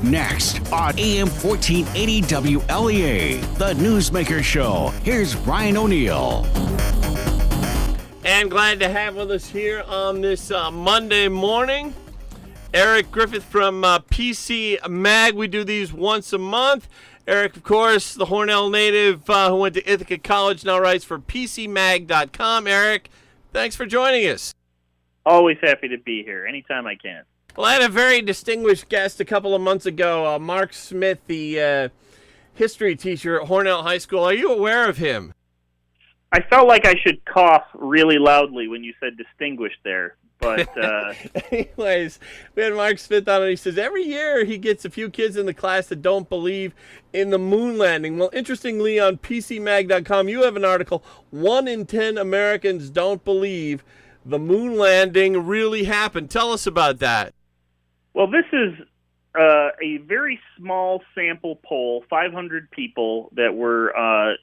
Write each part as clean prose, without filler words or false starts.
Next on AM 1480 WLEA, the Newsmaker Show. Here's Brian O'Neill. And glad to have with us here on this Monday morning, Eric Griffith from PC Mag. We do these once a month. Eric, of course, the Hornell native who went to Ithaca College, now writes for PCMag.com. Eric, thanks for joining us. Always happy to be here, anytime I can. Well, I had a very distinguished guest a couple of months ago, Mark Smith, the history teacher at Hornell High School. Are you aware of him? I felt like I should cough really loudly when you said distinguished there, but... Anyways, we had Mark Smith on, and he says every year he gets a few kids in the class that don't believe in the moon landing. Well, interestingly, on PCMag.com, you have an article, 1 in 10 Americans don't believe the moon landing really happened. Tell us about that. Well, this is a very small sample poll, 500 people that were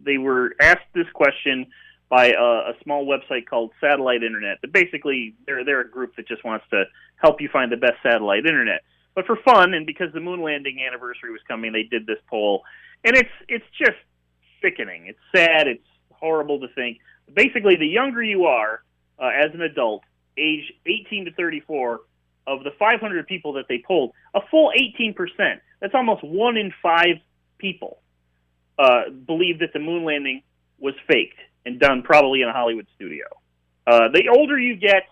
they were asked this question by a small website called Satellite Internet. But basically, they're a group that just wants to help you find the best satellite internet. But for fun, and because the moon landing anniversary was coming, they did this poll, and it's just sickening. It's sad. It's horrible to think. Basically, the younger you are as an adult, age 18 to 34. Of the 500 people that they polled, a full 18%, that's almost 1 in 5 people, believe that the moon landing was faked and done probably in a Hollywood studio. The older you get,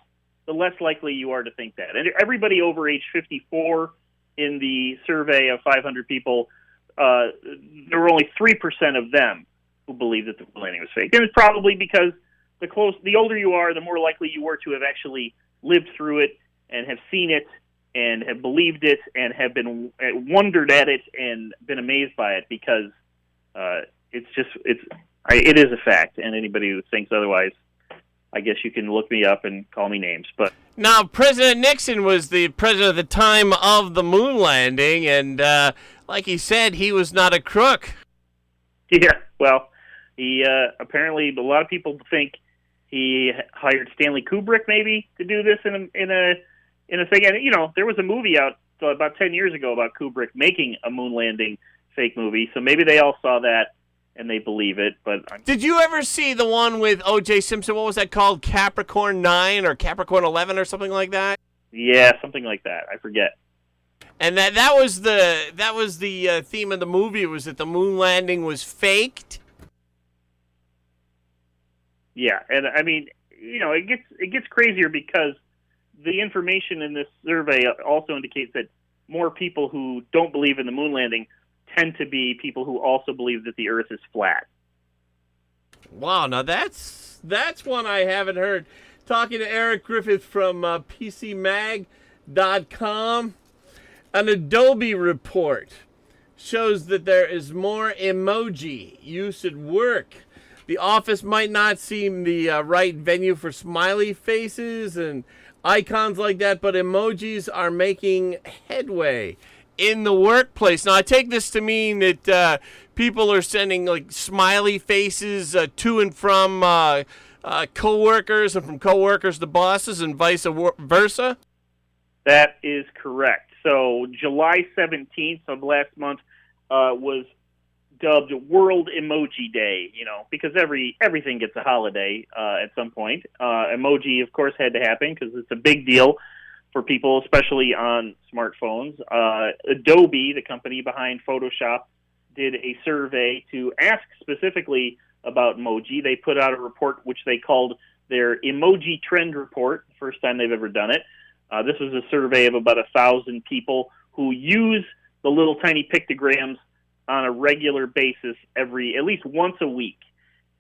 the less likely you are to think that. And everybody over age 54 in the survey of 500 people, there were only 3% of them who believed that the moon landing was fake. And it's probably because the older you are, the more likely you were to have actually lived through it and have seen it, and have believed it, and have been wondered at it, and been amazed by it, because it is a fact. And anybody who thinks otherwise, I guess you can look me up and call me names. But now, President Nixon was the president at the time of the moon landing, and like he said, he was not a crook. Yeah, well, he apparently a lot of people think he hired Stanley Kubrick maybe to do this in a thing. And, there was a movie out about 10 years ago about Kubrick making a moon landing fake movie. So maybe they all saw that and they believe it. But did you ever see the one with O.J. Simpson? What was that called? Capricorn 9 or Capricorn 11 or something like that? Yeah, something like that. I forget. And that was the theme of the movie, was that the moon landing was faked. Yeah, and I mean, it gets crazier because the information in this survey also indicates that more people who don't believe in the moon landing tend to be people who also believe that the Earth is flat. Wow, now that's one I haven't heard. Talking to Eric Griffith from PCMag.com, an Adobe report shows that there is more emoji use at work. The office might not seem the right venue for smiley faces and icons like that, but emojis are making headway in the workplace. Now, I take this to mean that people are sending like smiley faces to and from coworkers, and from coworkers to bosses, and vice versa. That is correct. So July 17th of last month was dubbed World Emoji Day, because everything gets a holiday at some point. Emoji, of course, had to happen because it's a big deal for people, especially on smartphones. Adobe, the company behind Photoshop, did a survey to ask specifically about emoji. They put out a report which they called their Emoji Trend Report, the first time they've ever done it. This was a survey of about 1,000 people who use the little tiny pictograms on a regular basis at least once a week.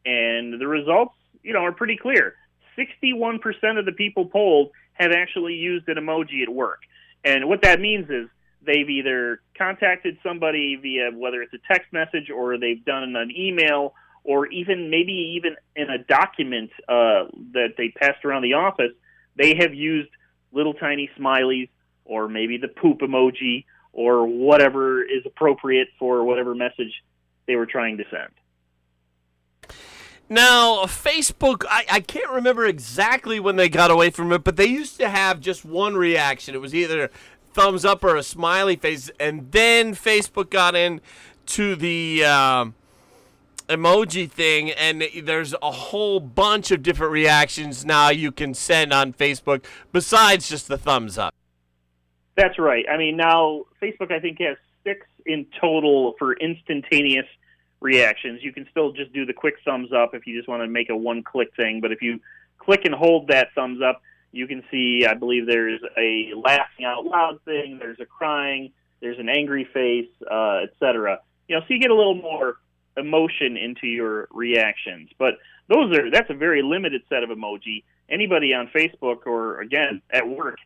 And the results, are pretty clear. 61% of the people polled have actually used an emoji at work. And what that means is they've either contacted somebody via whether it's a text message or they've done an email or maybe even in a document that they passed around the office, they have used little tiny smileys or maybe the poop emoji or whatever is appropriate for whatever message they were trying to send. Now, Facebook, I can't remember exactly when they got away from it, but they used to have just one reaction. It was either thumbs up or a smiley face, and then Facebook got into the emoji thing, and there's a whole bunch of different reactions now you can send on Facebook besides just the thumbs up. That's right. I mean, now Facebook, I think, has 6 in total for instantaneous reactions. You can still just do the quick thumbs up if you just want to make a one-click thing, but if you click and hold that thumbs up, you can see, I believe there's a laughing out loud thing, there's a crying, there's an angry face, etc. So you get a little more emotion into your reactions. But that's a very limited set of emoji. Anybody on Facebook or, again, at work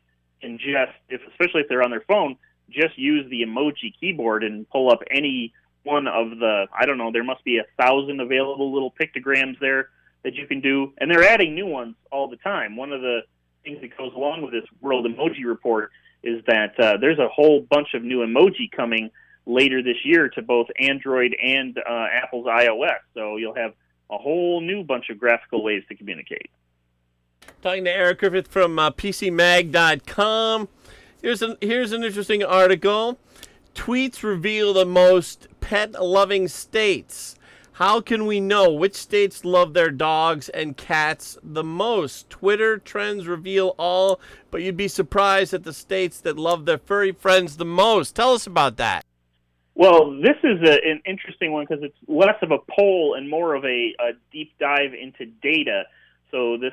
can especially if they're on their phone, just use the emoji keyboard and pull up any one of the, I don't know, there must be 1,000 available little pictograms there that you can do. And they're adding new ones all the time. One of the things that goes along with this World Emoji Report is that there's a whole bunch of new emoji coming later this year to both Android and Apple's iOS. So you'll have a whole new bunch of graphical ways to communicate. Talking to Eric Griffith from PCMag.com. Here's an interesting article. Tweets reveal the most pet-loving states. How can we know which states love their dogs and cats the most? Twitter trends reveal all, but you'd be surprised at the states that love their furry friends the most. Tell us about that. Well, this is an interesting one because it's less of a poll and more of a deep dive into data. So this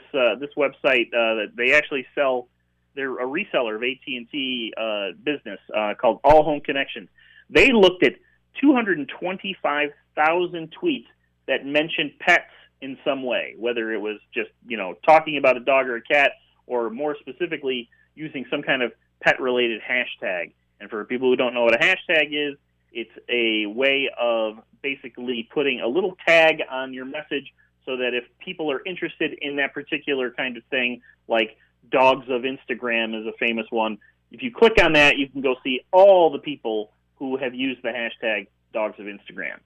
website that they actually sell, they're a reseller of AT&T business called All Home Connections. They looked at 225,000 tweets that mentioned pets in some way, whether it was just talking about a dog or a cat, or more specifically using some kind of pet-related hashtag. And for people who don't know what a hashtag is, it's a way of basically putting a little tag on your message so that if people are interested in that particular kind of thing, like Dogs of Instagram is a famous one, if you click on that, you can go see all the people who have used the hashtag Dogs of Instagram.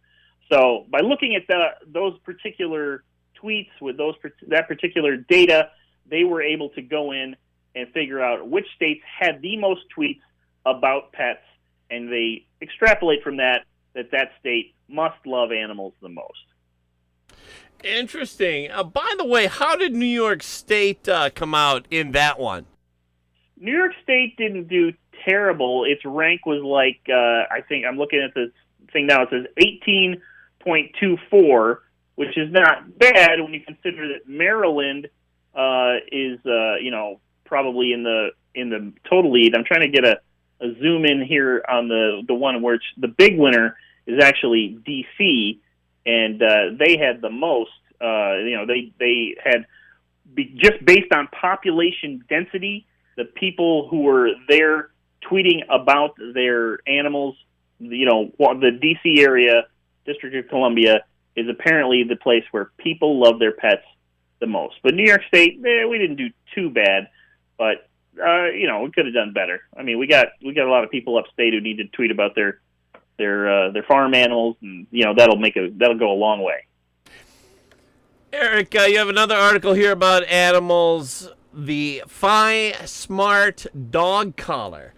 So by looking at those particular tweets with that particular data, they were able to go in and figure out which states had the most tweets about pets, and they extrapolate from that state must love animals the most. Interesting. By the way, how did New York State come out in that one? New York State didn't do terrible. Its rank was like, I think I'm looking at this thing now, it says 18.24, which is not bad when you consider that Maryland is probably in the total lead. I'm trying to get a zoom in here on the one where the big winner is actually DC, and they had the most. They had just based on population density, the people who were there tweeting about their animals. The DC area, District of Columbia, is apparently the place where people love their pets the most. But New York State, we didn't do too bad, but we could have done better. I mean, we got a lot of people upstate who need to tweet about their farm animals, and that'll go a long way. Eric, you have another article here about animals. The Fi Smart Dog Collar.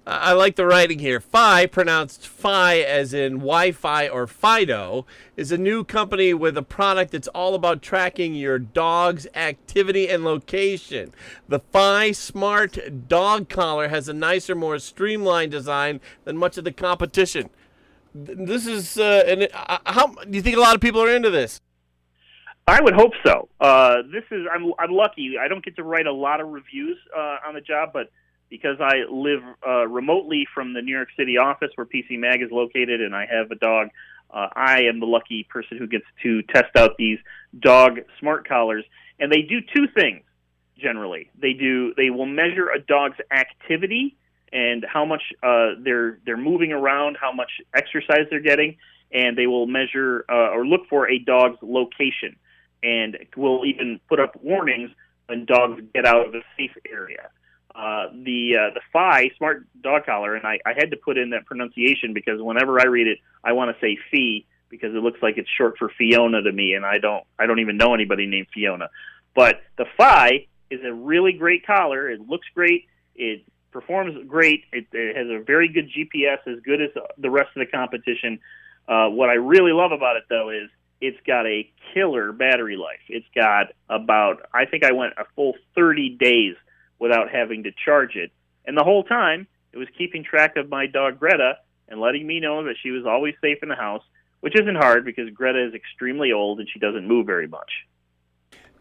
I like the writing here. Fi, pronounced Fi as in Wi-Fi or Fido, is a new company with a product that's all about tracking your dog's activity and location. The Fi Smart Dog Collar has a nicer, more streamlined design than much of the competition. This is, how do you think a lot of people are into this? I would hope so. I'm lucky. I don't get to write a lot of reviews on the job, but because I live remotely from the New York City office where PC Mag is located, and I have a dog, I am the lucky person who gets to test out these dog smart collars. And they do two things generally. They will measure a dog's activity and how much they're moving around, how much exercise they're getting, and they will measure or look for a dog's location, and will even put up warnings when dogs get out of a safe area. The Fi Smart Dog Collar, and I had to put in that pronunciation because whenever I read it, I want to say Fee because it looks like it's short for Fiona to me, and I don't even know anybody named Fiona. But the Fi is a really great collar. It looks great. It performs great. It has a very good GPS, as good as the rest of the competition. What I really love about it, though, is it's got a killer battery life. It's got I think I went a full 30 days without having to charge it. And the whole time, it was keeping track of my dog Greta and letting me know that she was always safe in the house, which isn't hard because Greta is extremely old and she doesn't move very much.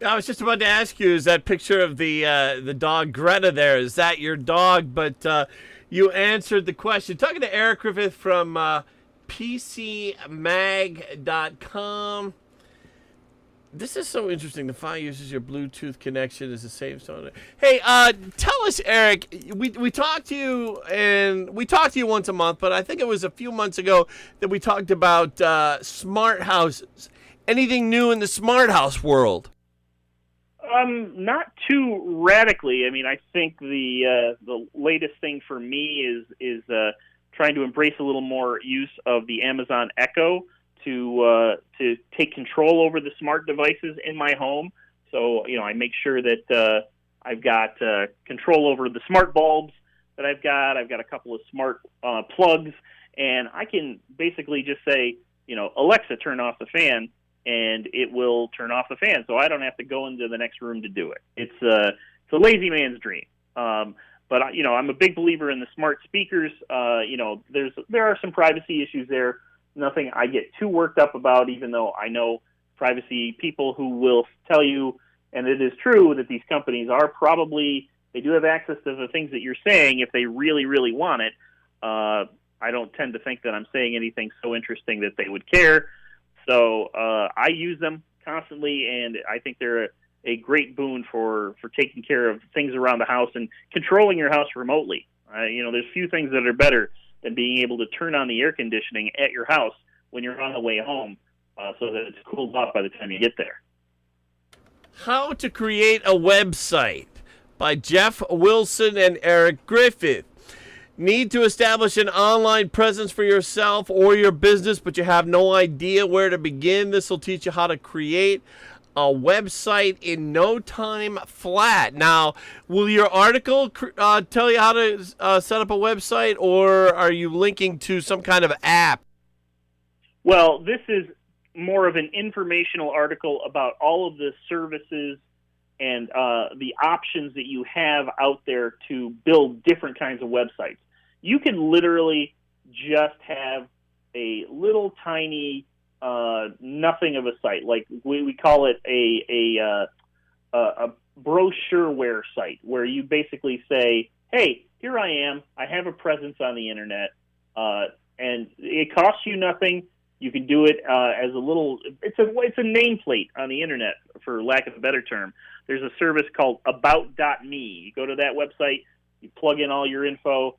I was just about to ask you, is that picture of the dog Greta there, is that your dog? But you answered the question. Talking to Eric Griffith from PCMag.com. This is so interesting. The file uses your Bluetooth connection as a safe zone. Hey, tell us, Eric. We talked to you, and we talk to you once a month, but I think it was a few months ago that we talked about smart houses. Anything new in the smart house world? Not too radically. I mean, I think the latest thing for me is trying to embrace a little more use of the Amazon Echo to take control over the smart devices in my home. So, I make sure that I've got control over the smart bulbs that I've got. I've got a couple of smart plugs, and I can basically just say, Alexa, turn off the fan, and it will turn off the fan. So I don't have to go into the next room to do it. It's a lazy man's dream. But I'm a big believer in the smart speakers. There are some privacy issues there. Nothing I get too worked up about, even though I know privacy people who will tell you, and it is true, that these companies they do have access to the things that you're saying if they really, really want it. I don't tend to think that I'm saying anything so interesting that they would care. So I use them constantly, and I think they're a great boon for taking care of things around the house and controlling your house remotely. There's few things that are better than being able to turn on the air conditioning at your house when you're on the way home so that it's cooled off by the time you get there. How to Create a Website by Jeff Wilson and Eric Griffith. Need to establish an online presence for yourself or your business, but you have no idea where to begin? This will teach you how to create a website in no time flat. Now, will your article tell you how to set up a website, or are you linking to some kind of app? Well, this is more of an informational article about all of the services and the options that you have out there to build different kinds of websites. You can literally just have a little tiny nothing of a site, like we call it a brochureware site, where you basically say, hey, here I am, I have a presence on the internet, and it costs you nothing. You can do it as a little, it's a nameplate on the internet, for lack of a better term. There's a service called about.me. You go to that website, you plug in all your info,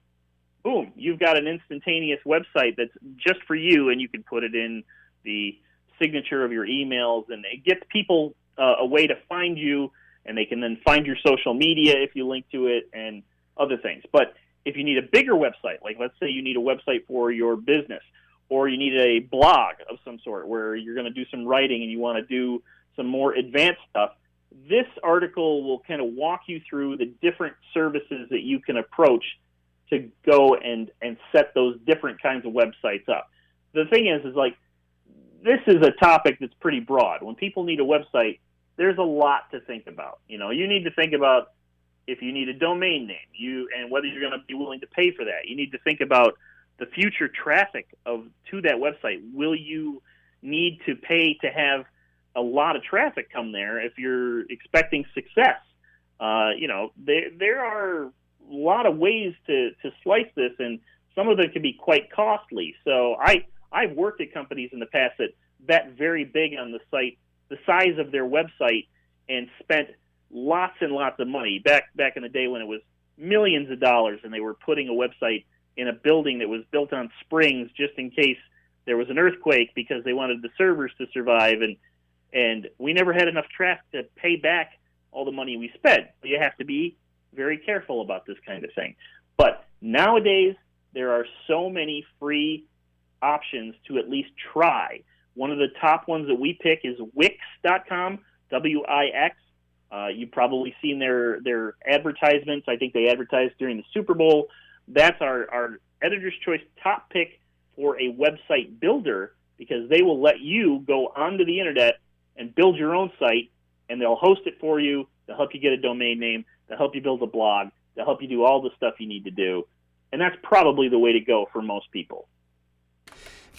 boom, you've got an instantaneous website that's just for you, and you can put it in the signature of your emails, and it gets people a way to find you, and they can then find your social media if you link to it and other things. But if you need a bigger website, like let's say you need a website for your business, or you need a blog of some sort where you're going to do some writing and you want to do some more advanced stuff, this article will kind of walk you through the different services that you can approach to go and set those different kinds of websites up. The thing is like, this is a topic that's pretty broad. When people need a website, there's a lot to think about. You need to think about if you need a domain name, and whether you're going to be willing to pay for that. You need to think about the future traffic to that website. Will you need to pay to have a lot of traffic come there if you're expecting success? There are a lot of ways to slice this, and some of them can be quite costly. So I've worked at companies in the past that bet very big on the size of their website, and spent lots and lots of money back in the day when it was millions of dollars, and they were putting a website in a building that was built on springs just in case there was an earthquake, because they wanted the servers to survive, and we never had enough traffic to pay back all the money we spent. You have to be very careful about this kind of thing. But nowadays, there are so many free options to at least try. One of the top ones that we pick is Wix.com, Wix. You've probably seen their advertisements. I think they advertised during the Super Bowl. That's our Editor's Choice top pick for a website builder, because they will let you go onto the internet and build your own site, and they'll host it for you. They'll help you get a domain name. They'll help you build a blog. They'll help you do all the stuff you need to do. And that's probably the way to go for most people.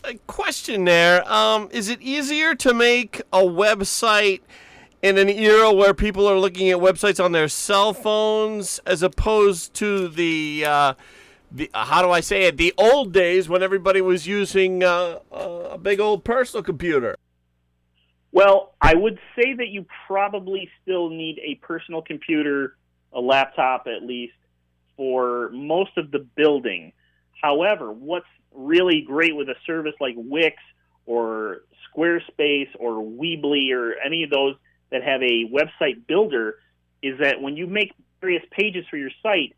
A question there. Is it easier to make a website in an era where people are looking at websites on their cell phones as opposed to the how do I say it, the old days when everybody was using a big old personal computer? Well, I would say that you probably still need a personal computer, a laptop at least, for most of the building. However, what's really great with a service like Wix or Squarespace or Weebly or any of those that have a website builder is that when you make various pages for your site,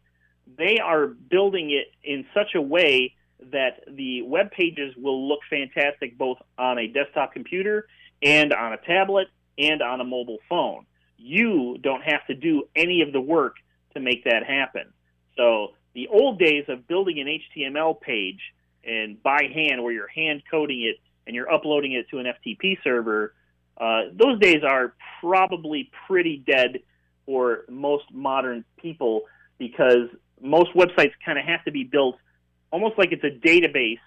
they are building it in such a way that the web pages will look fantastic both on a desktop computer and on a tablet and on a mobile phone. You don't have to do any of the work to make that happen. So the old days of building an HTML page and by hand, where you're hand coding it and you're uploading it to an FTP server, those days are probably pretty dead for most modern people, because most websites kind of have to be built almost like it's a database,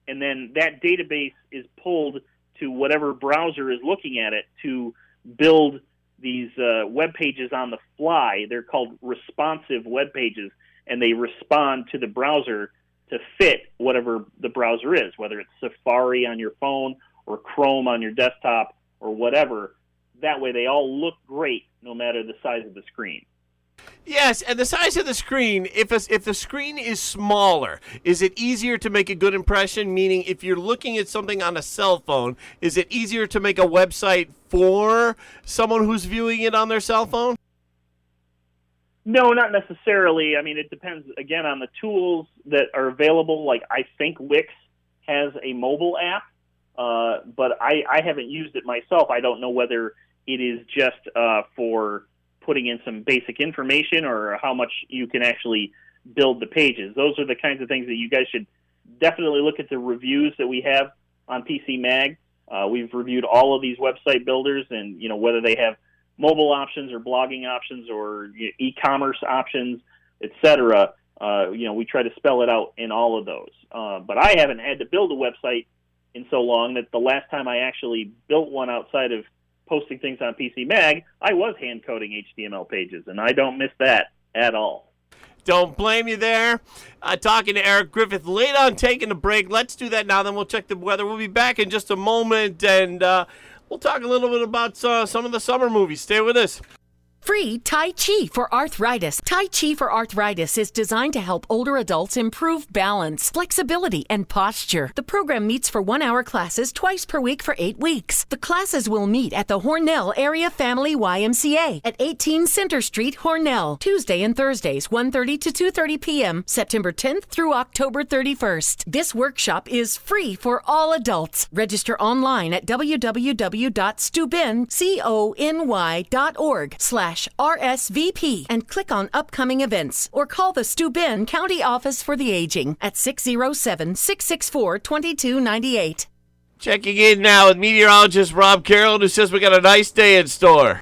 and then that database is pulled to whatever browser is looking at it to build these web pages on the fly. They're called responsive web pages, and they respond to the browser to fit whatever the browser is, whether it's Safari on your phone or Chrome on your desktop or whatever. That way they all look great no matter the size of the screen. Yes, and the size of the screen, if the screen is smaller, is it easier to make a good impression? Meaning, if you're looking at something on a cell phone, is it easier to make a website for someone who's viewing it on their cell phone? No, not necessarily. I mean, it depends, again, on the tools that are available. Like, I think Wix has a mobile app, but I haven't used it myself. I don't know whether it is just for putting in some basic information or how much you can actually build the pages. Those are the kinds of things that you guys should definitely look at the reviews that we have on PC Mag. We've reviewed all of these website builders, and whether they have mobile options or blogging options or e-commerce options, etc. We try to spell it out in all of those. But I haven't had to build a website in so long that the last time I actually built one outside of posting things on PC Mag, I was hand coding HTML pages, and I don't miss that at all. Don't blame you there. Talking to Eric Griffith, late on taking a break. Let's do that now, then we'll check the weather. We'll be back in just a moment, and we'll talk a little bit about some of the summer movies. Stay with us. Free Tai Chi for Arthritis. Tai Chi for Arthritis is designed to help older adults improve balance, flexibility, and posture. The program meets for 1-hour classes twice per week for 8 weeks. The classes will meet at the Hornell Area Family YMCA at 18 Center Street, Hornell, Tuesday and Thursdays, 1:30 to 2:30 p.m., September 10th through October 31st. This workshop is free for all adults. Register online at www.steuben.org/RSVP and click on upcoming events, or call the Steuben County Office for the Aging at 607-664-2298. Checking in now with meteorologist Rob Carroll, who says we got a nice day in store.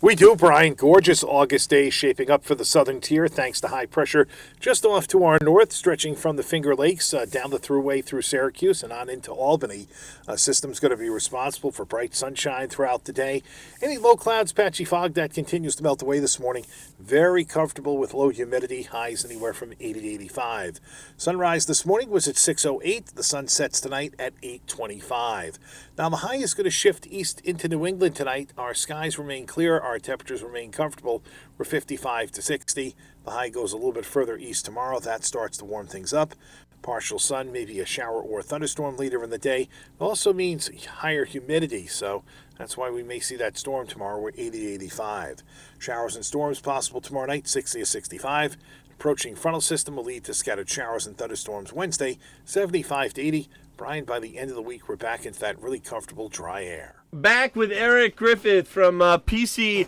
We do, Brian. Gorgeous August day shaping up for the southern tier thanks to high pressure just off to our north, stretching from the Finger Lakes down the thruway through Syracuse and on into Albany. System's going to be responsible for bright sunshine throughout the day. Any low clouds, patchy fog, that continues to melt away this morning. Very comfortable with low humidity, highs anywhere from 80 to 85. Sunrise this morning was at 6:08. The sun sets tonight at 8:25. Now the high is going to shift east into New England tonight. Our skies remain clear. Our temperatures remain comfortable. We're 55 to 60. The high goes a little bit further east tomorrow. That starts to warm things up. Partial sun, maybe a shower or a thunderstorm later in the day. It also means higher humidity, so that's why we may see that storm tomorrow. We're 80 to 85. Showers and storms possible tomorrow night, 60 to 65. Approaching frontal system will lead to scattered showers and thunderstorms Wednesday, 75 to 80. Brian, by the end of the week, we're back into that really comfortable dry air. Back with Eric Griffith from PCMag.com.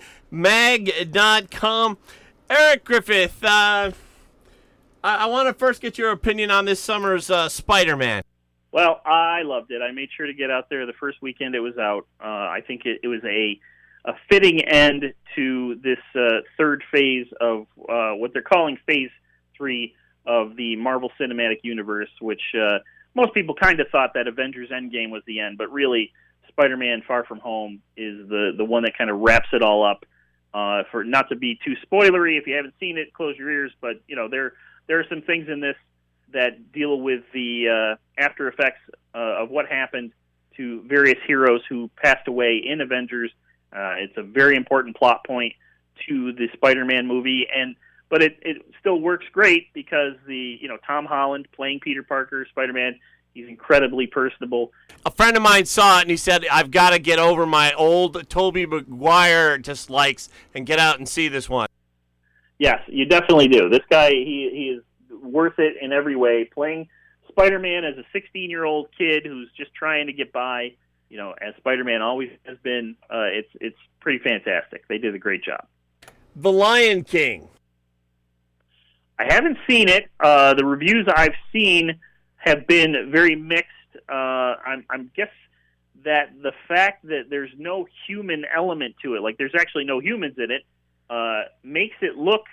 Eric Griffith, I want to first get your opinion on this summer's Spider-Man. Well, I loved it. I made sure to get out there the first weekend it was out. I think it was a fitting end to this third phase of what they're calling Phase 3 of the Marvel Cinematic Universe, which most people kind of thought that Avengers Endgame was the end, but really Spider-Man Far From Home is the one that kind of wraps it all up. For not to be too spoilery, if you haven't seen it, close your ears, but there are some things in this that deal with the after effects of what happened to various heroes who passed away in Avengers. It's a very important plot point to the Spider-Man movie, but it still works great because Tom Holland playing Peter Parker, Spider-Man, he's incredibly personable. A friend of mine saw it and he said, "I've got to get over my old Tobey Maguire dislikes and get out and see this one." Yes, you definitely do. This guy, he is worth it in every way. Playing Spider-Man as a 16-year-old kid who's just trying to get by, as Spider-Man always has been, it's pretty fantastic. They did a great job. The Lion King. I haven't seen it. The reviews I've seen have been very mixed. I'm guess that the fact that there's no human element to it, like there's actually no humans in it, makes it look,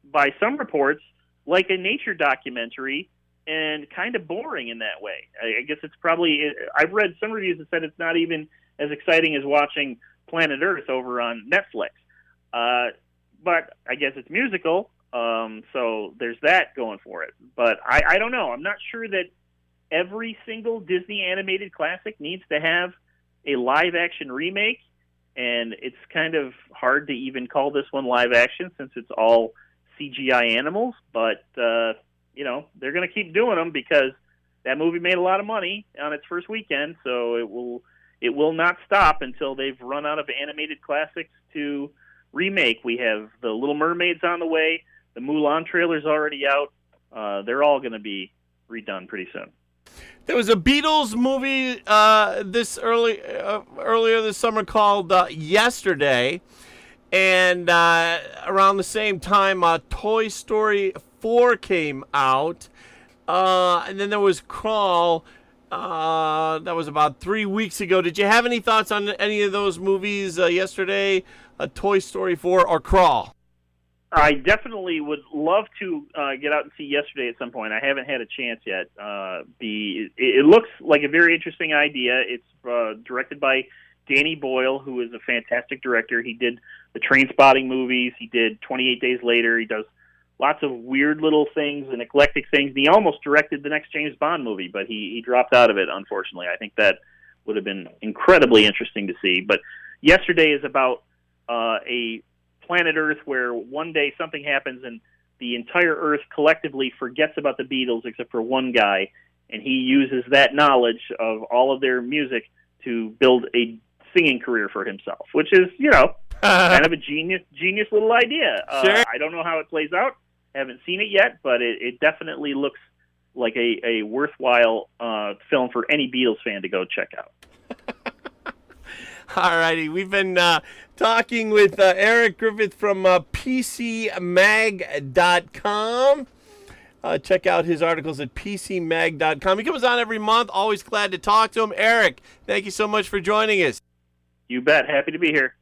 by some reports, like a nature documentary and kind of boring in that way. I guess it's probably, I've read some reviews that said it's not even as exciting as watching Planet Earth over on Netflix. But I guess it's musical, so there's that going for it. But I don't know. I'm not sure that every single Disney animated classic needs to have a live-action remake, and it's kind of hard to even call this one live-action since it's all CGI animals. But, they're going to keep doing them because that movie made a lot of money on its first weekend, so it will not stop until they've run out of animated classics to remake. We have The Little Mermaid's on the way. The Mulan trailer's already out. They're all going to be redone pretty soon. There was a Beatles movie earlier this summer called Yesterday, and around the same time, Toy Story 4 came out, and then there was Crawl. That was about 3 weeks ago. Did you have any thoughts on any of those movies yesterday, Toy Story 4 or Crawl? I definitely would love to get out and see Yesterday at some point. I haven't had a chance yet. It looks like a very interesting idea. It's directed by Danny Boyle, who is a fantastic director. He did the Trainspotting movies. He did 28 Days Later. He does lots of weird little things and eclectic things. He almost directed the next James Bond movie, but he dropped out of it, unfortunately. I think that would have been incredibly interesting to see. But Yesterday is about a planet Earth where one day something happens and the entire Earth collectively forgets about the Beatles except for one guy, and he uses that knowledge of all of their music to build a singing career for himself, which is, kind of a genius little idea. Sure. I don't know how it plays out. Haven't seen it yet, but it definitely looks like a worthwhile film for any Beatles fan to go check out. All righty, we've been talking with Eric Griffith from PCMag.com. Check out his articles at PCMag.com. He comes on every month. Always glad to talk to him. Eric, thank you so much for joining us. You bet. Happy to be here.